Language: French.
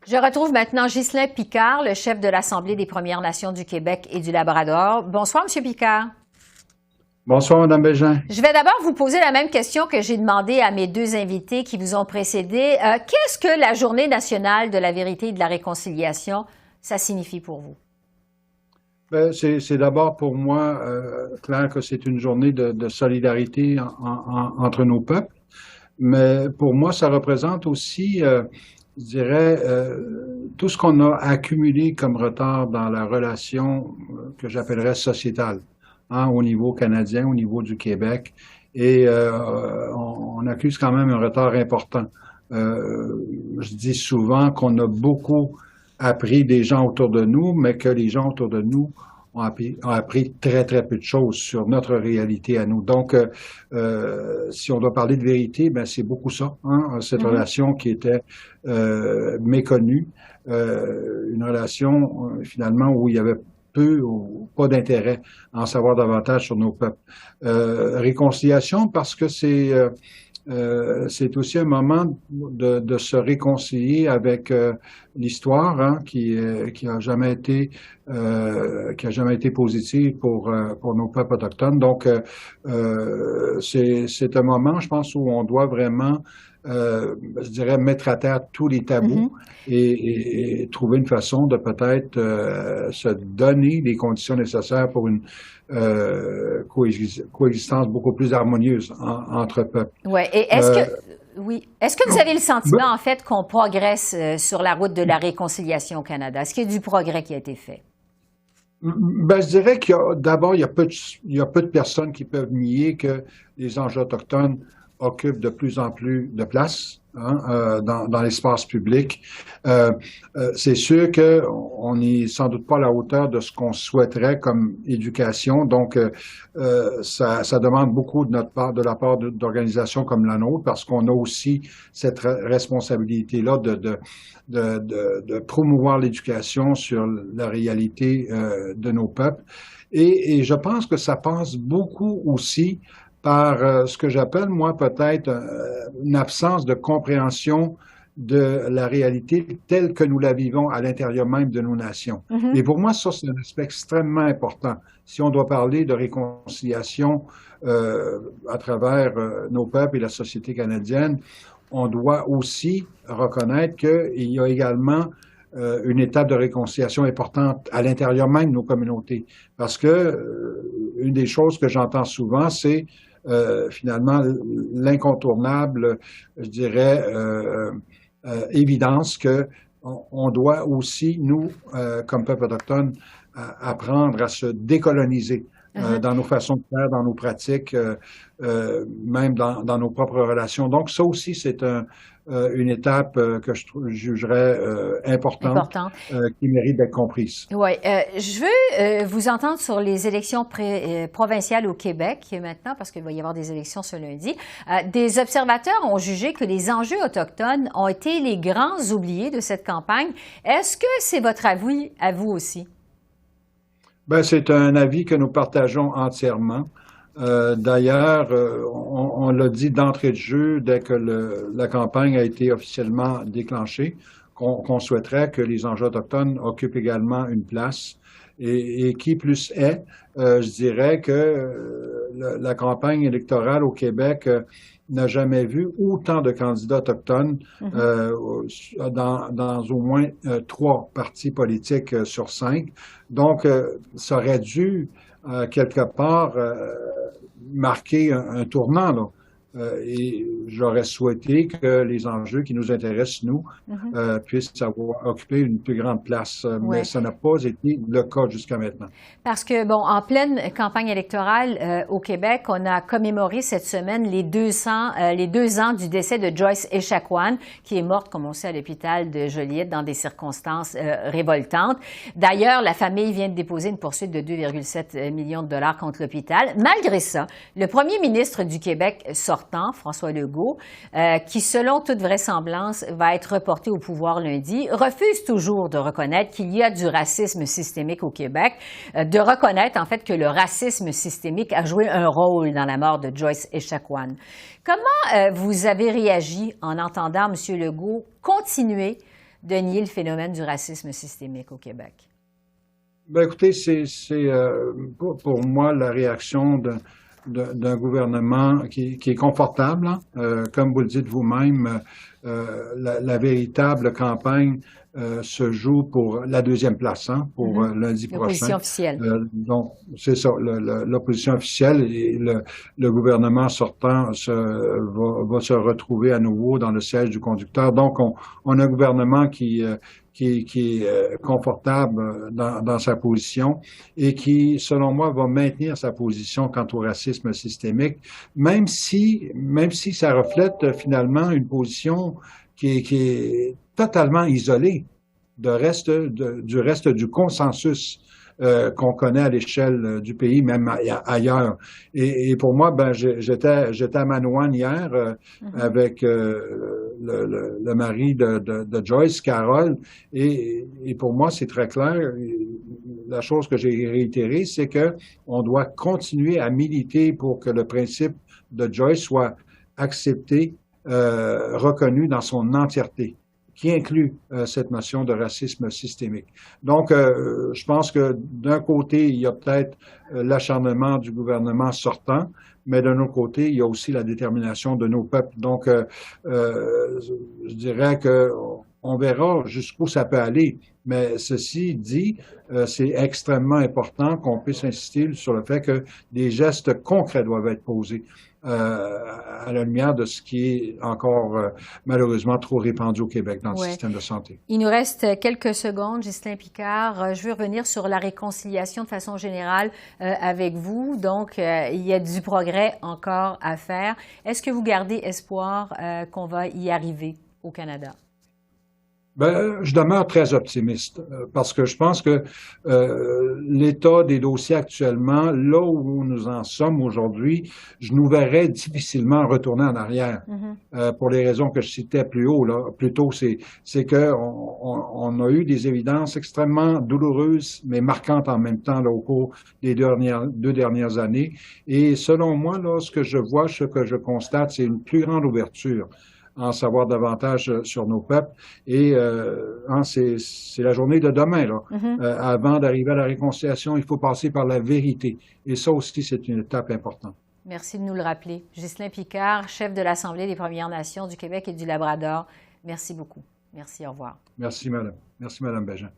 Je retrouve maintenant Ghislain Picard, le chef de l'Assemblée des Premières Nations du Québec et du Labrador. Bonsoir, M. Picard. Bonsoir, Mme Bégin. Je vais d'abord vous poser la même question que j'ai demandé à mes deux invités qui vous ont précédé. Qu'est-ce que la Journée nationale de la vérité et de la réconciliation, ça signifie pour vous? C'est d'abord pour moi clair que c'est une journée de solidarité entre nos peuples, mais pour moi, ça représente aussi, je dirais, tout ce qu'on a accumulé comme retard dans la relation que j'appellerais sociétale, hein, au niveau canadien, au niveau du Québec, et on accuse quand même un retard important. Je dis souvent qu'on a beaucoup appris des gens autour de nous, mais que les gens autour de nous ont appris très, très peu de choses sur notre réalité à nous. Donc, si on doit parler de vérité, ben c'est beaucoup ça, hein, cette relation qui était méconnue, une relation finalement où il y avait peu ou pas d'intérêt à en savoir davantage sur nos peuples. Réconciliation parce que c'est aussi un moment de se réconcilier avec l'histoire, hein, qui a jamais été positive pour nos peuples autochtones. Donc c'est un moment, je pense, où on doit vraiment je dirais mettre à terre tous les tabous et trouver une façon de peut-être se donner les conditions nécessaires pour une coexistence beaucoup plus harmonieuse entre peuples. Ouais. Et est-ce que vous avez le sentiment, en fait, qu'on progresse sur la route de la réconciliation au Canada? Est-ce qu'il y a du progrès qui a été fait? Je dirais d'abord, il y a peu de personnes qui peuvent nier que les enjeux autochtones occupent de plus en plus de place, hein, dans l'espace public. C'est sûr qu'on n'est sans doute pas à la hauteur de ce qu'on souhaiterait comme éducation. Donc, ça demande beaucoup de la part d'organisations comme la nôtre, parce qu'on a aussi cette responsabilité-là de promouvoir l'éducation sur la réalité de nos peuples. Et je pense que ça passe beaucoup aussi par ce que j'appelle, moi, peut-être une absence de compréhension de la réalité telle que nous la vivons à l'intérieur même de nos nations. Et pour moi, ça, c'est un aspect extrêmement important. Si on doit parler de réconciliation à travers nos peuples et la société canadienne, on doit aussi reconnaître qu'il y a également une étape de réconciliation importante à l'intérieur même de nos communautés. Parce que une des choses que j'entends souvent, c'est finalement l'incontournable, je dirais, évidence que on doit aussi, nous, comme peuple autochtone, apprendre à se décoloniser dans nos façons de faire, dans nos pratiques, même dans nos propres relations. Donc, ça aussi, c'est une étape que je jugerais importante. Qui mérite d'être comprise. Oui. Je veux vous entendre sur les élections provinciales au Québec maintenant, parce qu'il va y avoir des élections ce lundi. Des observateurs ont jugé que les enjeux autochtones ont été les grands oubliés de cette campagne. Est-ce que c'est votre avis à vous aussi? C'est un avis que nous partageons entièrement. D'ailleurs, on l'a dit d'entrée de jeu dès que la campagne a été officiellement déclenchée, qu'on souhaiterait que les enjeux autochtones occupent également une place. Et qui plus est, je dirais que la campagne électorale au Québec n'a jamais vu autant de candidats autochtones dans au moins 3 partis politiques sur 5. Donc, ça aurait dû, quelque part, marquer un tournant, là. Et j'aurais souhaité que les enjeux qui nous intéressent, nous, puissent occuper une plus grande place. Mais ça n'a pas été le cas jusqu'à maintenant. Parce que, bon, en pleine campagne électorale au Québec, on a commémoré cette semaine les 2 ans du décès de Joyce Echaquan, qui est morte, comme on sait, à l'hôpital de Joliette dans des circonstances révoltantes. D'ailleurs, la famille vient de déposer une poursuite de 2,7 millions de dollars contre l'hôpital. Malgré ça, le premier ministre du Québec sortant, François Legault, qui, selon toute vraisemblance, va être reporté au pouvoir lundi, refuse toujours de reconnaître qu'il y a du racisme systémique au Québec, de reconnaître, en fait, que le racisme systémique a joué un rôle dans la mort de Joyce Echaquan. Comment vous avez réagi en entendant M. Legault continuer de nier le phénomène du racisme systémique au Québec? Ben, écoutez, pour moi la réaction d'un gouvernement qui est confortable, hein. Comme vous le dites vous-même, la véritable campagne se joue pour la deuxième place, hein, pour lundi prochain. L'opposition officielle. Donc, c'est ça, l'opposition officielle et le gouvernement sortant va se retrouver à nouveau dans le siège du conducteur. Donc, on a un gouvernement qui est confortable dans sa position et qui, selon moi, va maintenir sa position quant au racisme systémique, même si ça reflète finalement une position qui est totalement isolée du reste du consensus qu'on connaît à l'échelle du pays, même ailleurs. Et pour moi, ben j'étais à Manawan hier avec le mari de Joyce, Carole, et pour moi, c'est très clair. La chose que j'ai réitérée, c'est que on doit continuer à militer pour que le principe de Joyce soit accepté, reconnu dans son entièreté, qui inclut cette notion de racisme systémique. Donc, je pense que d'un côté, il y a peut-être l'acharnement du gouvernement sortant, mais d'un autre côté, il y a aussi la détermination de nos peuples. Donc, je dirais que on verra jusqu'où ça peut aller. Mais ceci dit, c'est extrêmement important qu'on puisse insister sur le fait que des gestes concrets doivent être posés à la lumière de ce qui est encore malheureusement trop répandu au Québec dans le système de santé. Il nous reste quelques secondes, Ghislain Picard. Je veux revenir sur la réconciliation de façon générale avec vous. Donc, il y a du progrès encore à faire. Est-ce que vous gardez espoir qu'on va y arriver au Canada? Ben, je demeure très optimiste parce que je pense que l'état des dossiers actuellement, là où nous en sommes aujourd'hui, je nous verrais difficilement retourner en arrière pour les raisons que je citais plus tôt. C'est que on a eu des évidences extrêmement douloureuses, mais marquantes en même temps là, au cours des deux dernières années. Et selon moi, là, ce que je constate, c'est une plus grande ouverture en savoir davantage sur nos peuples. Et c'est la journée de demain. Là. Avant d'arriver à la réconciliation, il faut passer par la vérité. Et ça aussi, c'est une étape importante. Merci de nous le rappeler. Ghislain Picard, chef de l'Assemblée des Premières Nations du Québec et du Labrador. Merci beaucoup. Merci, au revoir. Merci, madame. Merci, madame Bégin.